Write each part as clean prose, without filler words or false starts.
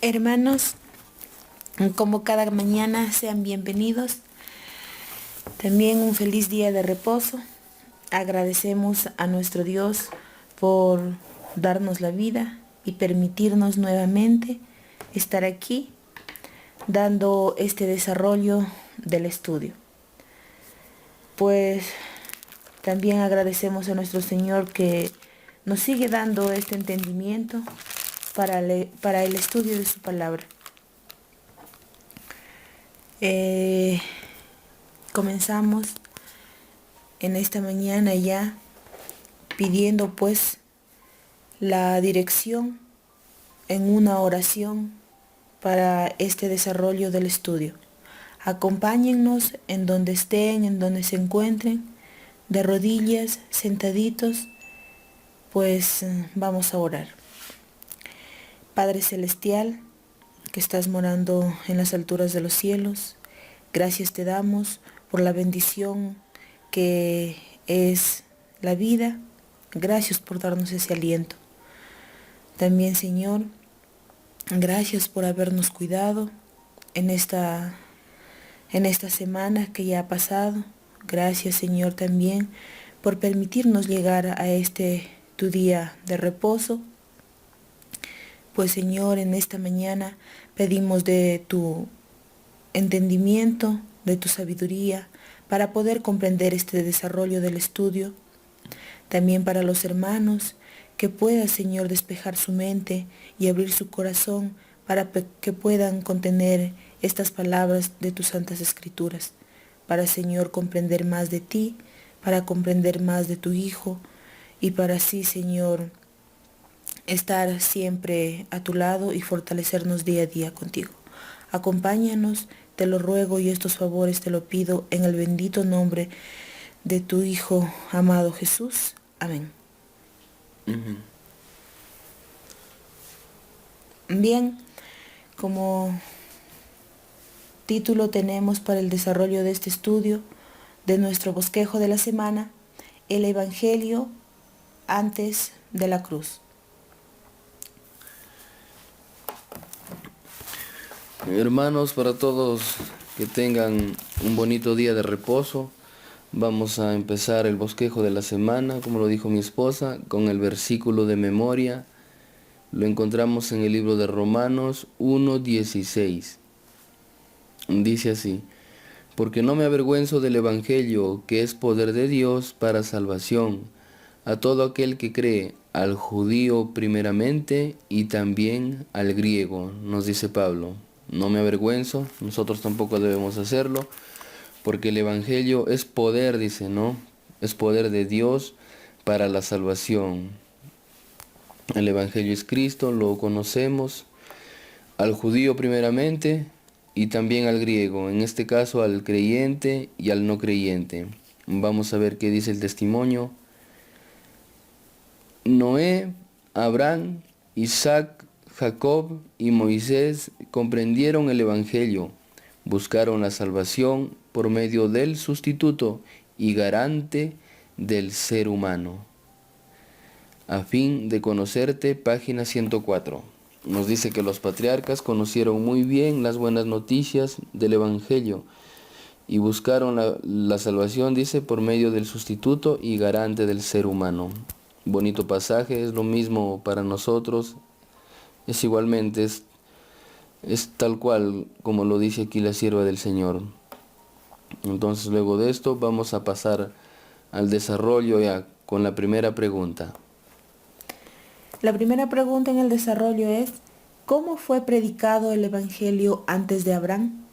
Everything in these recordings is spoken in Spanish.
Hermanos, como cada mañana, sean bienvenidos. También un feliz día de reposo. Agradecemos a nuestro Dios por darnos la vida y permitirnos nuevamente estar aquí dando este desarrollo del estudio. Pues también agradecemos a nuestro Señor que nos sigue dando este entendimiento para el estudio de su palabra. Comenzamos en esta mañana ya pidiendo pues la dirección en una oración para este desarrollo del estudio. Acompáñennos en donde estén, en donde se encuentren, de rodillas, sentaditos, pues vamos a orar. Padre Celestial, que estás morando en las alturas de los cielos, gracias te damos por la bendición que es la vida. Gracias por darnos ese aliento. También, Señor, gracias por habernos cuidado en esta semana que ya ha pasado. Gracias, Señor, también por permitirnos llegar a este tu día de reposo. Pues, Señor, en esta mañana pedimos de tu entendimiento, de tu sabiduría, para poder comprender este desarrollo del estudio. También para los hermanos, que pueda, Señor, despejar su mente y abrir su corazón para que puedan contener estas palabras de tus santas escrituras. Para, Señor, comprender más de ti, para comprender más de tu Hijo y para así, Señor, estar siempre a tu lado y fortalecernos día a día contigo. Acompáñanos, te lo ruego y estos favores te lo pido en el bendito nombre de tu Hijo amado Jesús. Amén. Bien, como título tenemos para el desarrollo de este estudio, de nuestro bosquejo de la semana, el Evangelio antes de la cruz. Hermanos, para todos que tengan un bonito día de reposo, vamos a empezar el bosquejo de la semana, como lo dijo mi esposa, con el versículo de memoria. Lo encontramos en el libro de Romanos 1:16. Dice así: porque no me avergüenzo del Evangelio, que es poder de Dios para salvación a todo aquel que cree, al judío primeramente y también al griego, nos dice Pablo. No me avergüenzo, nosotros tampoco debemos hacerlo, porque el Evangelio es poder, dice, ¿no? Es poder de Dios para la salvación. El Evangelio es Cristo, lo conocemos, al judío primeramente y también al griego, en este caso al creyente y al no creyente. Vamos a ver qué dice el testimonio. Noé, Abraham, Isaac, Jacob y Moisés comprendieron el Evangelio, buscaron la salvación por medio del sustituto y garante del ser humano. A fin de conocerte, página 104. Nos dice que los patriarcas conocieron muy bien las buenas noticias del Evangelio y buscaron la salvación, dice, por medio del sustituto y garante del ser humano. Bonito pasaje, es lo mismo para nosotros, es igualmente, es tal cual como lo dice aquí la sierva del Señor. Entonces, luego de esto vamos a pasar al desarrollo ya con la primera pregunta. La primera pregunta en el desarrollo es: ¿cómo fue predicado el Evangelio antes de Abraham?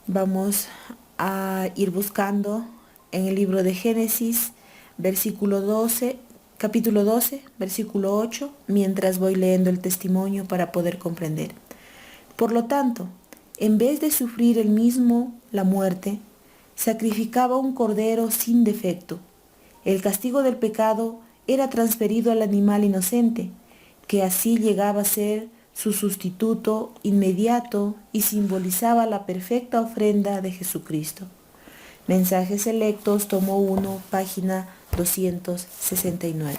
Vamos a ir buscando en el libro de Génesis, capítulo 12, versículo 8, mientras voy leyendo el testimonio para poder comprender. Por lo tanto, en vez de sufrir él mismo la muerte, sacrificaba un cordero sin defecto. El castigo del pecado era transferido al animal inocente, que así llegaba a ser su sustituto inmediato y simbolizaba la perfecta ofrenda de Jesucristo. Mensajes Selectos, tomo 1, página 269.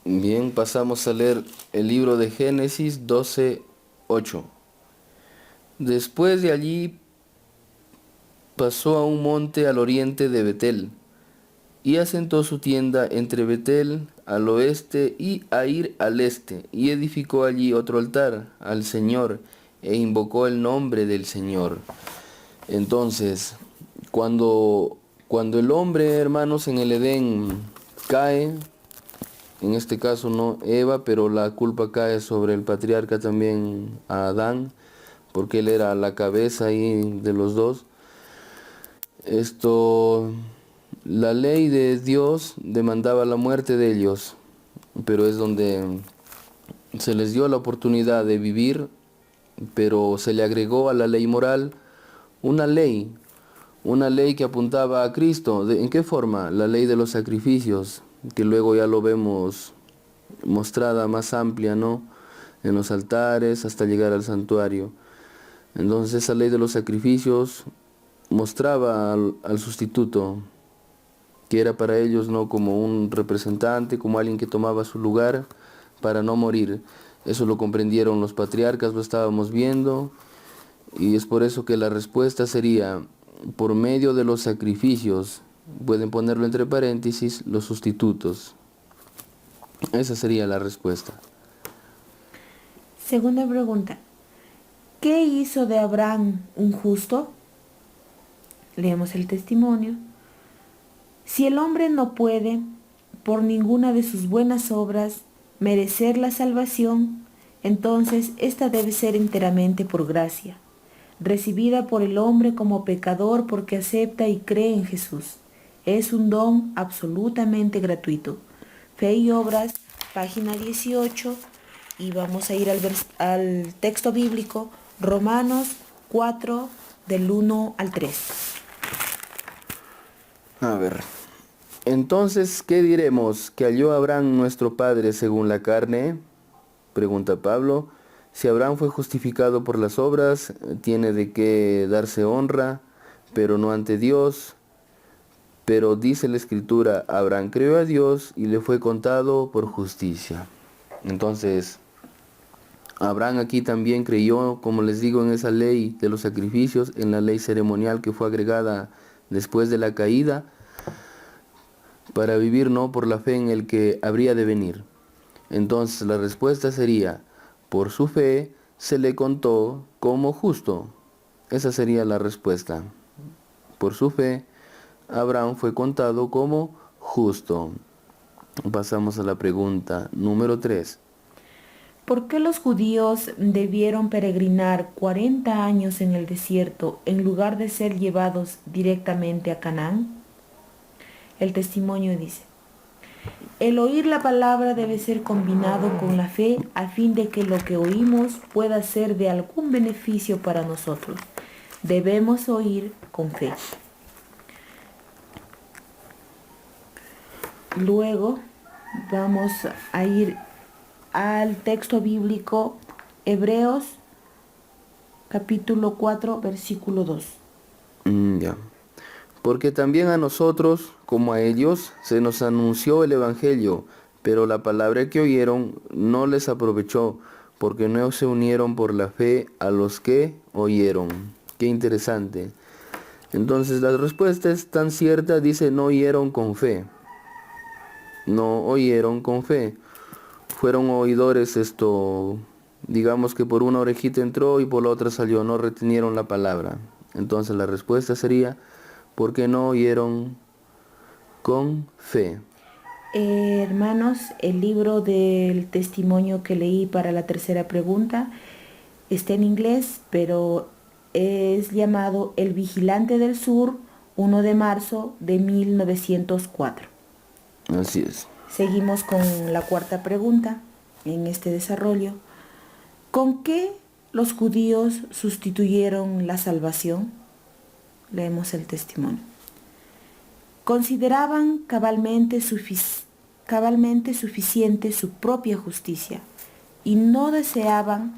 Bien, pasamos a leer el libro de Génesis 12:8. Después de allí pasó a un monte al oriente de Betel, y asentó su tienda entre Betel al oeste y Air al este, y edificó allí otro altar al Señor, e invocó el nombre del Señor. Entonces, cuando el hombre, hermanos, en el Edén cae, en este caso no Eva, pero la culpa cae sobre el patriarca también a Adán, porque él era la cabeza ahí de los dos. La ley de Dios demandaba la muerte de ellos, pero es donde se les dio la oportunidad de vivir, pero se le agregó a la ley moral una ley, una ley que apuntaba a Cristo. ¿En qué forma? La ley de los sacrificios, que luego ya lo vemos mostrada más amplia, ¿no? En los altares hasta llegar al santuario. Entonces esa ley de los sacrificios mostraba al sustituto, que era para ellos no como un representante, como alguien que tomaba su lugar para no morir. Eso lo comprendieron los patriarcas, lo estábamos viendo, y es por eso que la respuesta sería, por medio de los sacrificios, pueden ponerlo entre paréntesis, los sustitutos. Esa sería la respuesta. Segunda pregunta. ¿Qué hizo de Abraham un justo? Leemos el testimonio. Si el hombre no puede, por ninguna de sus buenas obras, merecer la salvación, entonces ésta debe ser enteramente por gracia, recibida por el hombre como pecador porque acepta y cree en Jesús. Es un don absolutamente gratuito. Fe y Obras, página 18, y vamos a ir al texto bíblico, Romanos 4, del 1 al 3. A ver, entonces, ¿qué diremos? ¿Que halló Abraham nuestro padre según la carne? Pregunta Pablo. Si Abraham fue justificado por las obras, tiene de qué darse honra, pero no ante Dios. Pero dice la Escritura, Abraham creyó a Dios y le fue contado por justicia. Entonces, Abraham aquí también creyó, como les digo, en esa ley de los sacrificios, en la ley ceremonial que fue agregada después de la caída, para vivir no por la fe en el que habría de venir. Entonces la respuesta sería, por su fe se le contó como justo. Esa sería la respuesta. Por su fe, Abraham fue contado como justo. Pasamos a la pregunta número 3. ¿Por qué los judíos debieron peregrinar 40 años en el desierto en lugar de ser llevados directamente a Canaán? El testimonio dice, el oír la palabra debe ser combinado con la fe a fin de que lo que oímos pueda ser de algún beneficio para nosotros. Debemos oír con fe. Luego vamos a ir al texto bíblico Hebreos capítulo 4 versículo 2. Ya. Porque también a nosotros, como a ellos, se nos anunció el Evangelio, pero la palabra que oyeron no les aprovechó, porque no se unieron por la fe a los que oyeron. Qué interesante. Entonces la respuesta es tan cierta, dice, no oyeron con fe. No oyeron con fe. Fueron oidores, digamos que por una orejita entró y por la otra salió, no retenieron la palabra. Entonces la respuesta sería, porque no oyeron con fe. Hermanos, el libro del testimonio que leí para la tercera pregunta está en inglés, pero es llamado El Vigilante del Sur, 1 de marzo de 1904. Así es. Seguimos con la cuarta pregunta en este desarrollo. ¿Con qué los judíos sustituyeron la salvación? Leemos el testimonio. Consideraban cabalmente suficiente su propia justicia y no deseaban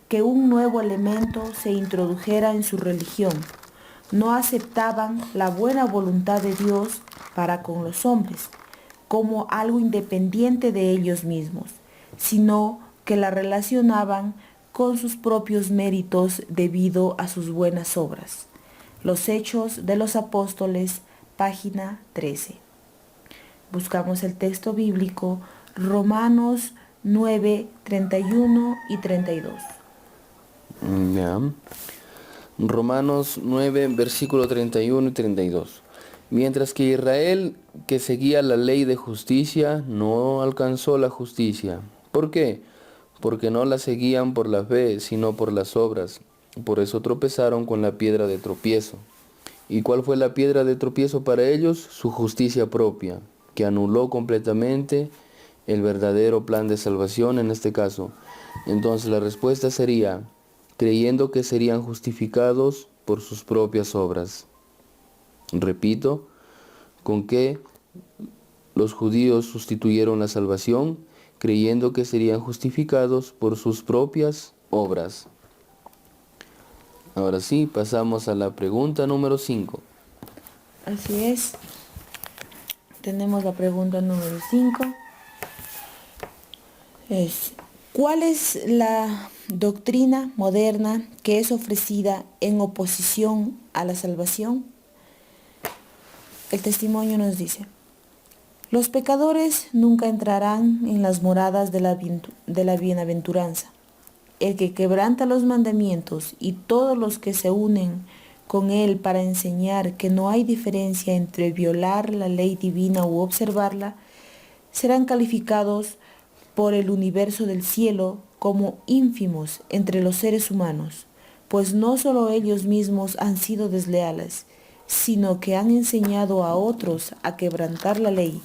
que un nuevo elemento se introdujera en su religión. No aceptaban la buena voluntad de Dios para con los hombres, como algo independiente de ellos mismos, sino que la relacionaban con sus propios méritos debido a sus buenas obras. Los Hechos de los Apóstoles, página 13. Buscamos el texto bíblico, Romanos 9, 31 y 32. Ya. Romanos 9, versículo 31 y 32. Mientras que Israel, que seguía la ley de justicia, no alcanzó la justicia. ¿Por qué? Porque no la seguían por la fe, sino por las obras. Por eso tropezaron con la piedra de tropiezo. ¿Y cuál fue la piedra de tropiezo para ellos? Su justicia propia, que anuló completamente el verdadero plan de salvación en este caso. Entonces la respuesta sería, creyendo que serían justificados por sus propias obras. Repito, ¿con qué los judíos sustituyeron la salvación? Creyendo que serían justificados por sus propias obras. Ahora sí, pasamos a la pregunta número 5. Así es. Tenemos la pregunta número 5. ¿Cuál es la doctrina moderna que es ofrecida en oposición a la salvación? El testimonio nos dice: los pecadores nunca entrarán en las moradas de la bienaventuranza. El que quebranta los mandamientos y todos los que se unen con él para enseñar que no hay diferencia entre violar la ley divina u observarla, serán calificados por el universo del cielo como ínfimos entre los seres humanos, pues no solo ellos mismos han sido desleales, sino que han enseñado a otros a quebrantar la ley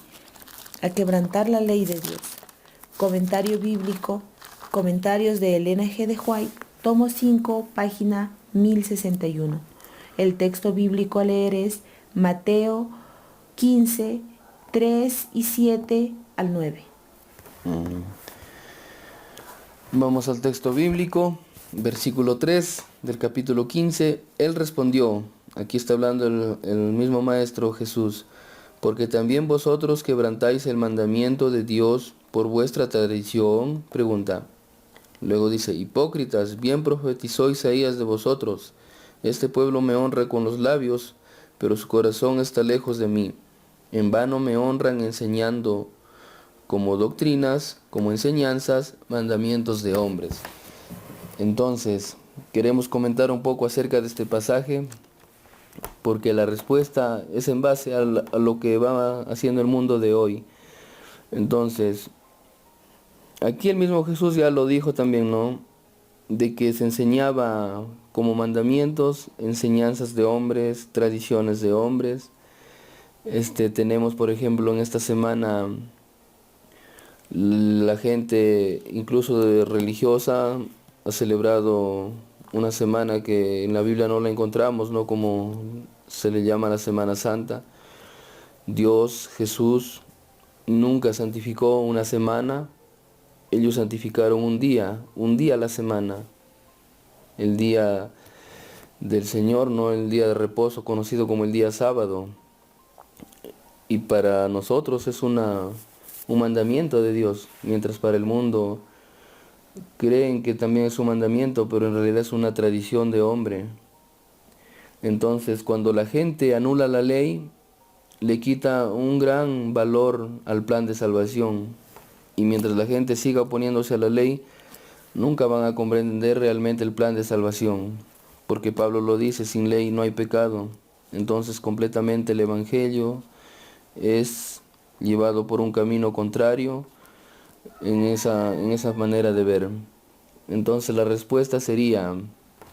de Dios. Comentario bíblico, comentarios de Elena G. de White, tomo 5, página 1061. El texto bíblico a leer es Mateo 15, 3 y 7 al 9. Vamos al texto bíblico, versículo 3 del capítulo 15. Él respondió, aquí está hablando el mismo Maestro Jesús, porque también vosotros quebrantáis el mandamiento de Dios por vuestra tradición, pregunta. Luego dice, hipócritas, bien profetizó Isaías de vosotros. Este pueblo me honra con los labios, pero su corazón está lejos de mí. En vano me honran enseñando como doctrinas, como enseñanzas, mandamientos de hombres. Entonces, queremos comentar un poco acerca de este pasaje, porque la respuesta es en base a lo que va haciendo el mundo de hoy. Entonces, aquí el mismo Jesús ya lo dijo también, ¿no? De que se enseñaba como mandamientos, enseñanzas de hombres, tradiciones de hombres. Tenemos, por ejemplo, en esta semana, la gente, incluso religiosa, ha celebrado una semana que en la Biblia no la encontramos, ¿no? Como se le llama la Semana Santa. Dios, Jesús, nunca santificó una semana. Ellos santificaron un día a la semana, el día del Señor, no el día de reposo, conocido como el día sábado. Y para nosotros es un mandamiento de Dios, mientras para el mundo creen que también es un mandamiento, pero en realidad es una tradición de hombre. Entonces, cuando la gente anula la ley, le quita un gran valor al plan de salvación. Y mientras la gente siga oponiéndose a la ley, nunca van a comprender realmente el plan de salvación. Porque Pablo lo dice, sin ley no hay pecado. Entonces completamente el Evangelio es llevado por un camino contrario en esa manera de ver. Entonces la respuesta sería,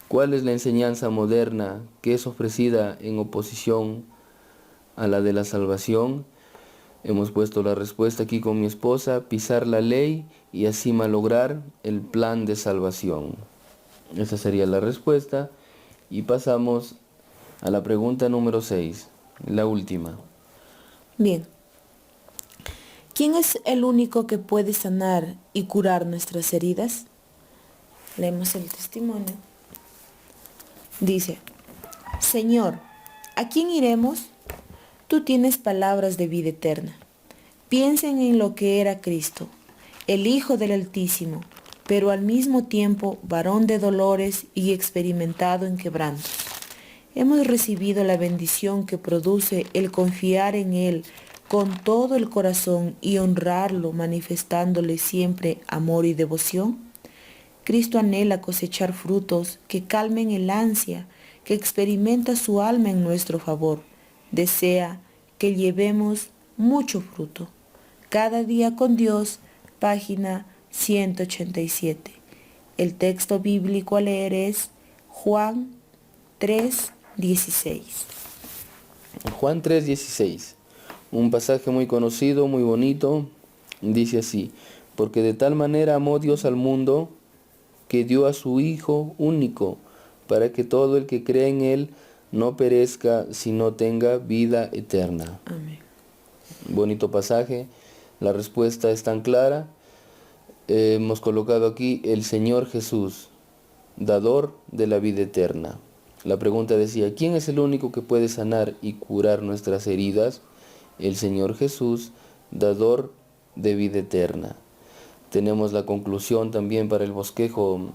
¿cuál es la enseñanza moderna que es ofrecida en oposición a la de la salvación? Hemos puesto la respuesta aquí con mi esposa, pisar la ley y así malograr el plan de salvación. Esa sería la respuesta. Y pasamos a la pregunta número 6, la última. Bien. ¿Quién es el único que puede sanar y curar nuestras heridas? Leemos el testimonio. Dice, Señor, ¿a quién iremos? Tú tienes palabras de vida eterna. Piensen en lo que era Cristo, el Hijo del Altísimo, pero al mismo tiempo varón de dolores y experimentado en quebrantos. Hemos recibido la bendición que produce el confiar en Él con todo el corazón y honrarlo manifestándole siempre amor y devoción. Cristo anhela cosechar frutos que calmen el ansia que experimenta su alma en nuestro favor. Desea que llevemos mucho fruto. Cada día con Dios, página 187. El texto bíblico a leer es Juan 3:16. Juan 3:16, un pasaje muy conocido, muy bonito, dice así: porque de tal manera amó Dios al mundo, que dio a su Hijo único, para que todo el que cree en Él no perezca, sino tenga vida eterna. Amén. Bonito pasaje, la respuesta es tan clara. Hemos colocado aquí el Señor Jesús, dador de la vida eterna. La pregunta decía, ¿quién es el único que puede sanar y curar nuestras heridas? El Señor Jesús, dador de vida eterna. Tenemos la conclusión también para el bosquejo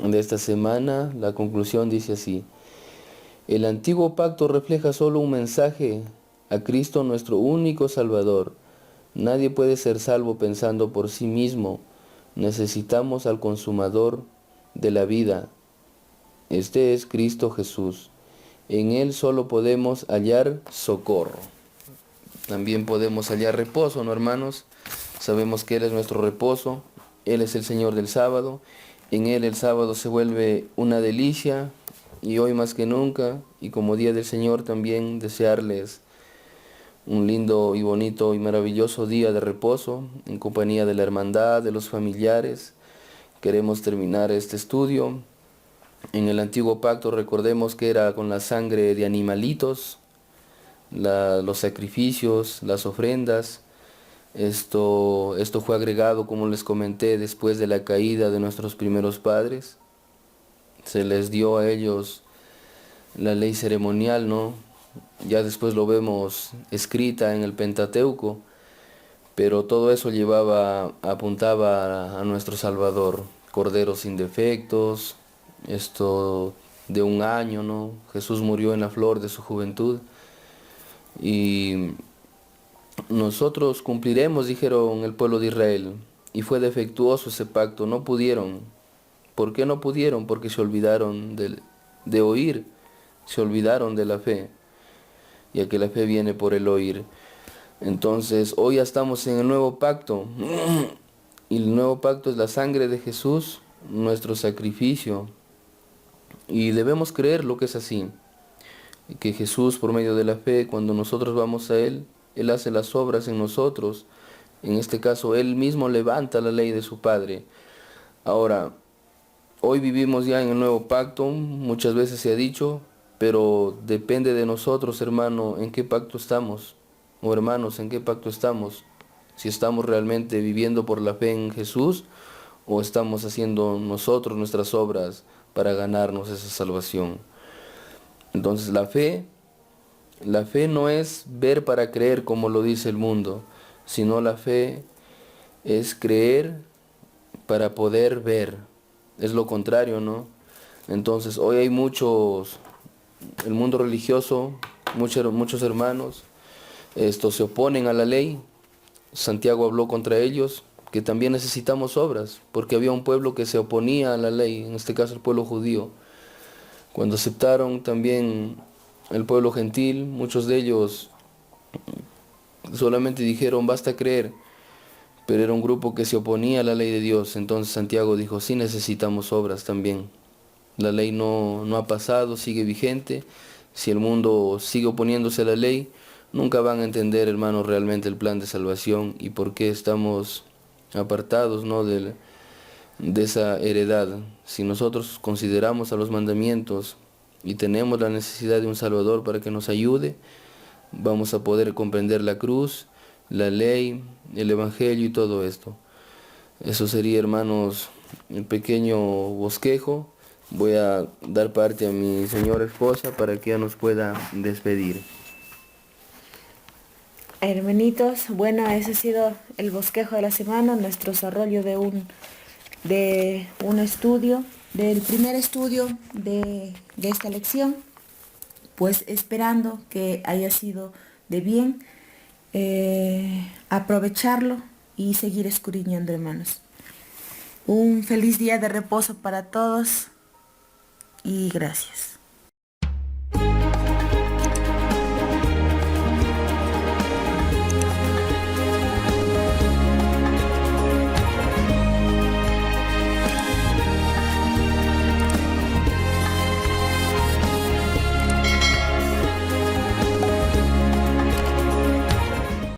de esta semana. La conclusión dice así: el antiguo pacto refleja solo un mensaje a Cristo, nuestro único Salvador. Nadie puede ser salvo pensando por sí mismo. Necesitamos al consumador de la vida. Este es Cristo Jesús. En Él solo podemos hallar socorro. También podemos hallar reposo, ¿no, hermanos? Sabemos que Él es nuestro reposo. Él es el Señor del sábado. En Él el sábado se vuelve una delicia. Y hoy más que nunca, y como día del Señor, también desearles un lindo y bonito y maravilloso día de reposo en compañía de la hermandad, de los familiares. Queremos terminar este estudio. En el antiguo pacto recordemos que era con la sangre de animalitos, los sacrificios, las ofrendas. Esto fue agregado, como les comenté, después de la caída de nuestros primeros padres. Se les dio a ellos la ley ceremonial, ¿no? Ya después lo vemos escrita en el Pentateuco, pero todo eso apuntaba a nuestro Salvador. Corderos sin defectos, esto de 1 año, ¿no? Jesús murió en la flor de su juventud. Y nosotros cumpliremos, dijeron el pueblo de Israel, y fue defectuoso ese pacto, no pudieron. ¿Por qué no pudieron? Porque se olvidaron de oír, se olvidaron de la fe, ya que la fe viene por el oír. Entonces, hoy ya estamos en el nuevo pacto, y el nuevo pacto es la sangre de Jesús, nuestro sacrificio, y debemos creer lo que es así, que Jesús, por medio de la fe, cuando nosotros vamos a Él, Él hace las obras en nosotros. En este caso, Él mismo levanta la ley de su Padre. Ahora, hoy vivimos ya en el nuevo pacto, muchas veces se ha dicho, pero depende de nosotros, hermano, en qué pacto estamos, o hermanos, en qué pacto estamos. Si estamos realmente viviendo por la fe en Jesús, o estamos haciendo nosotros nuestras obras para ganarnos esa salvación. Entonces la fe no es ver para creer como lo dice el mundo, sino la fe es creer para poder ver. Es lo contrario, ¿no? Entonces hoy hay el mundo religioso, muchos hermanos, se oponen a la ley. Santiago habló contra ellos, que también necesitamos obras, porque había un pueblo que se oponía a la ley, en este caso el pueblo judío. Cuando aceptaron también el pueblo gentil, muchos de ellos solamente dijeron basta creer, pero era un grupo que se oponía a la ley de Dios. Entonces Santiago dijo, sí necesitamos obras también. La ley no ha pasado, sigue vigente. Si el mundo sigue oponiéndose a la ley, nunca van a entender, hermanos, realmente el plan de salvación y por qué estamos apartados, ¿no?, de esa heredad. Si nosotros consideramos a los mandamientos y tenemos la necesidad de un Salvador para que nos ayude, vamos a poder comprender la cruz, la ley, el Evangelio y todo esto. Eso sería, hermanos, el pequeño bosquejo. Voy a dar parte a mi señora esposa para que ella nos pueda despedir. Hermanitos, bueno, ese ha sido el bosquejo de la semana, nuestro desarrollo de un estudio, del primer estudio de esta lección, pues esperando que haya sido de bien, aprovecharlo y seguir escudriñando, hermanos. Un feliz día de reposo para todos y gracias.